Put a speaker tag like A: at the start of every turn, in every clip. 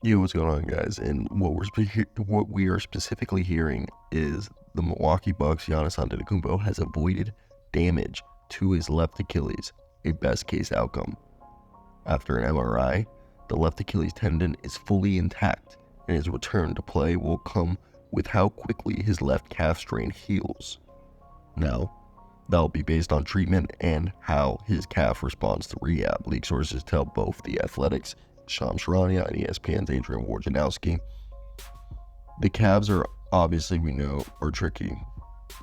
A: Yo, what's going on, guys? And what we are specifically hearing is the Milwaukee Bucks' Giannis Antetokounmpo has avoided damage to his left Achilles, a best-case outcome. After an MRI, the left Achilles tendon is fully intact, and his return to play will come with how quickly his left calf strain heals. Now, that'll be based on treatment and how his calf responds to rehab. League sources tell both The Athletic's Shams Charania and ESPN's Adrian Wojnarowski. The calves are obviously, we know, are tricky.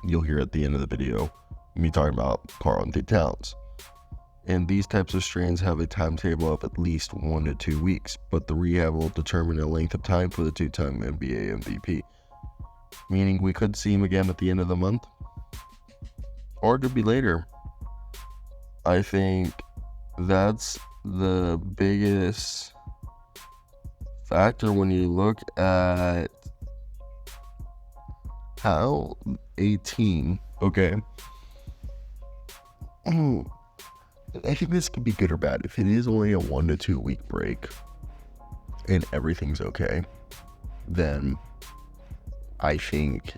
A: You'll hear at the end of the video me talking about Karl-Anthony Towns. And these types of strains have a timetable of at least 1 to 2 weeks, but the rehab will determine the length of time for the two-time NBA MVP. Meaning we could see him again at the end of the month, or it could be later. I think that's the biggest factor when you look at how a team, okay, I think this could be good or bad. If it is only a 1 to 2 week break and everything's okay, then I think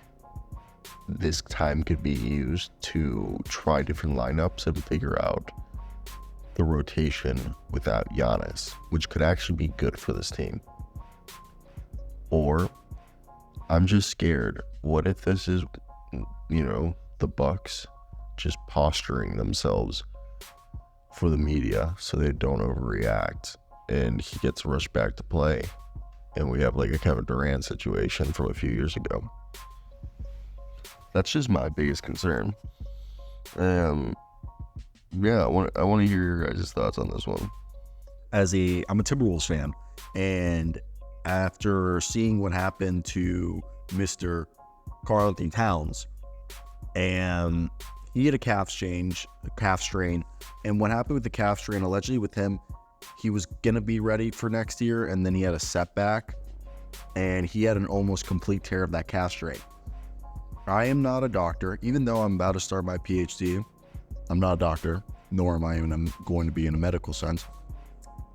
A: this time could be used to try different lineups and figure out the rotation without Giannis, which could actually be good for this team. Or I'm just scared. What if this is, the Bucks just posturing themselves for the media so they don't overreact and he gets rushed back to play and we have like a Kevin Durant situation from a few years ago? That's just my biggest concern. Yeah, I want to hear your guys' thoughts on this one.
B: I'm a Timberwolves fan, and after seeing what happened to Mr. Karl-Anthony Towns, and he had a calf strain, and what happened with the calf strain, allegedly with him, he was gonna be ready for next year, and then he had a setback, and he had an almost complete tear of that calf strain. I am not a doctor, even though I'm about to start my PhD. I'm not a doctor, nor am I even going to be in a medical sense.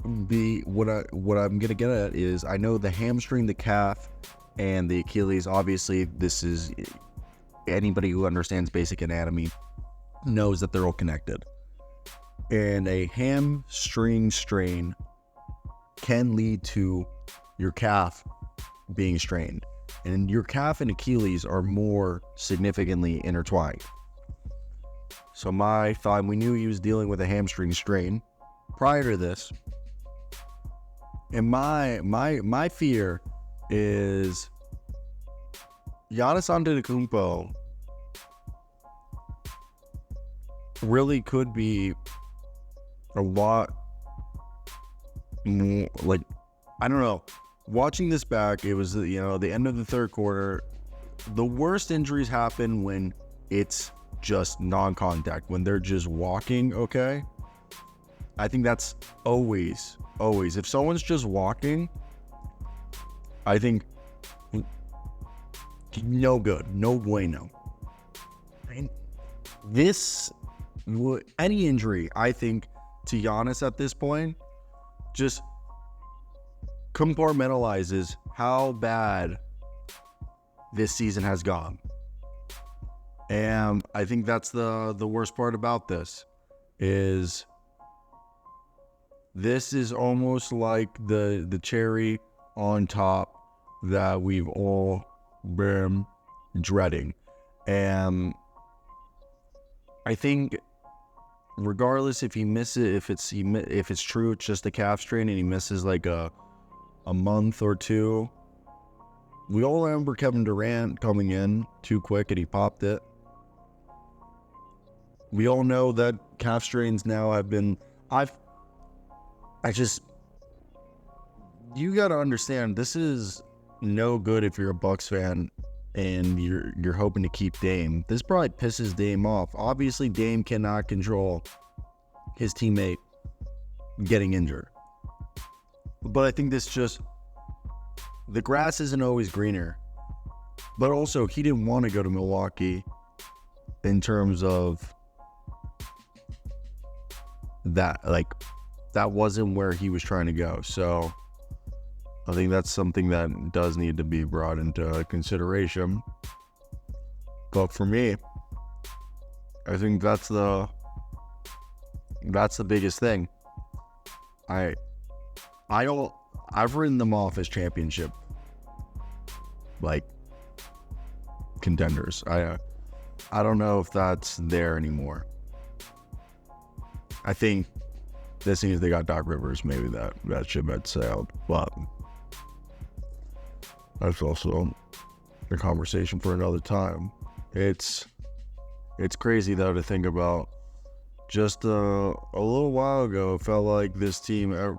B: What I'm gonna get at is, I know the hamstring, the calf, and the Achilles. Obviously, this is, anybody who understands basic anatomy knows that they're all connected. And a hamstring strain can lead to your calf being strained. And your calf and Achilles are more significantly intertwined. So my thought, we knew he was dealing with a hamstring strain prior to this. And my fear is Giannis Antetokounmpo really could be a lot more, like, I don't know. Watching this back, it was, the end of the third quarter. The worst injuries happen when it's just non-contact, when they're just walking, okay? I think that's always. If someone's just walking, I think no good, no bueno. And any injury, I think, to Giannis at this point, just compartmentalizes how bad this season has gone. And I think that's the worst part about this is almost like the cherry on top that we've all been dreading. And I think regardless if he misses, if it's true it's just a calf strain and he misses like a month or two, we all remember Kevin Durant coming in too quick and he popped it. We all know that calf strains now have been, you got to understand, this is no good if you're a Bucks fan and you're hoping to keep Dame. This probably pisses Dame off. Obviously, Dame cannot control his teammate getting injured. But I think the grass isn't always greener. But also, he didn't want to go to Milwaukee in terms of that, like, that wasn't where he was trying to go. So I think that's something that does need to be brought into consideration. But for me, I think that's the biggest thing. I've written them off as championship like contenders. I don't know if that's there anymore. I think as soon as they got Doc Rivers, maybe that ship had sailed. But that's also a conversation for another time. It's crazy though to think about. Just a little while ago, it felt like this team,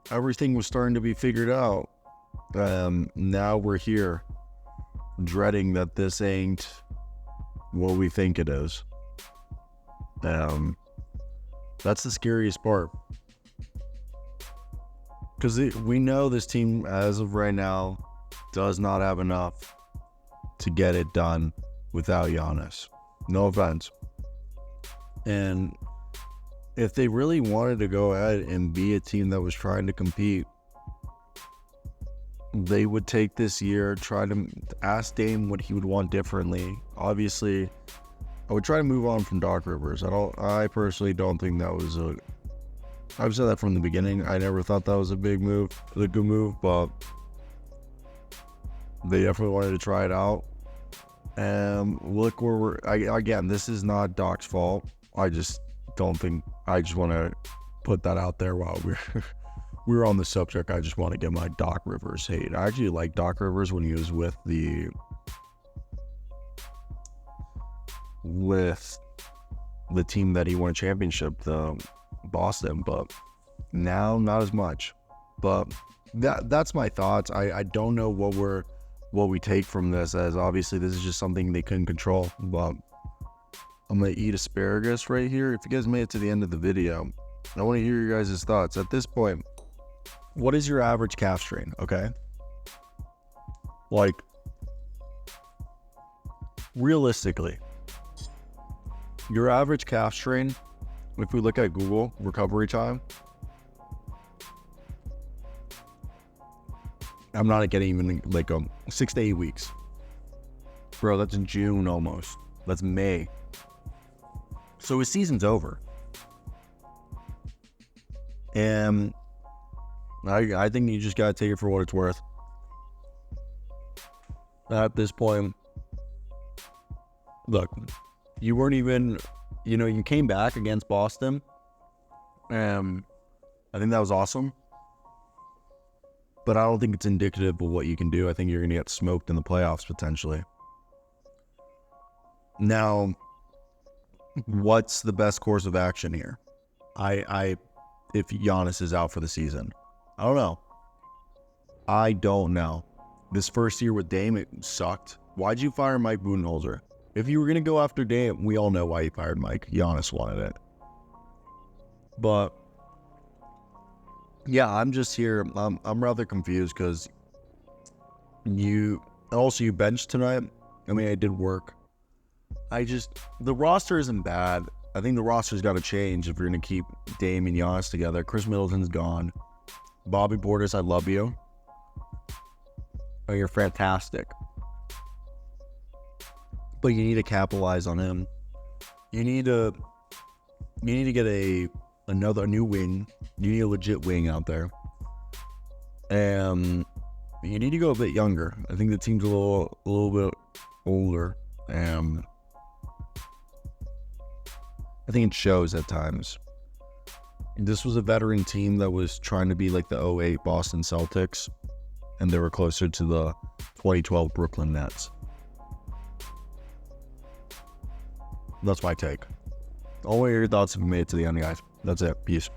B: everything was starting to be figured out. Now we're here, dreading that this ain't what we think it is. That's the scariest part. Because we know this team, as of right now, does not have enough to get it done without Giannis. No offense. And if they really wanted to go ahead and be a team that was trying to compete, they would take this year, try to ask Dame what he would want differently. Obviously, I would try to move on from Doc Rivers. I personally don't think that was I've said that from the beginning. I never thought that was a good move, but they definitely wanted to try it out. And look where again, this is not Doc's fault. I just want to put that out there while we're on the subject. I just want to get my Doc Rivers hate. I actually like Doc Rivers when he was with the team that he won a championship, the Boston, but now not as much. But that's my thoughts. I don't know what we take from this, as obviously this is just something they couldn't control. But I'm gonna eat asparagus right here. If you guys made it to the end of the video, I want to hear your guys' thoughts. At this point, what is your average calf strain? Okay, like realistically, your average calf strain, if we look at Google recovery time, I'm not getting even like 6 to 8 weeks. Bro, that's in June almost. That's May. So his season's over. And I think you just gotta take it for what it's worth. At this point, look, you weren't even, you came back against Boston. I think that was awesome. But I don't think it's indicative of what you can do. I think you're going to get smoked in the playoffs potentially. Now, what's the best course of action here? If Giannis is out for the season, I don't know. This first year with Dame, it sucked. Why'd you fire Mike Budenholzer? If you were going to go after Dame, we all know why you fired Mike. Giannis wanted it. But yeah, I'm just here. I'm rather confused because you benched tonight. I mean, I did work. The roster isn't bad. I think the roster's got to change if you're going to keep Dame and Giannis together. Chris Middleton's gone. Bobby Portis, I love you. Oh, you're fantastic. But you need to capitalize on him. You need to get a new wing. You need a legit wing out there. And you need to go a bit younger. I think the team's a little bit older. I think it shows at times. This was a veteran team that was trying to be like the 2008 Boston Celtics, and they were closer to the 2012 Brooklyn Nets. That's my take. I'll wait your thoughts if you made it to the end, guys. That's it. Peace.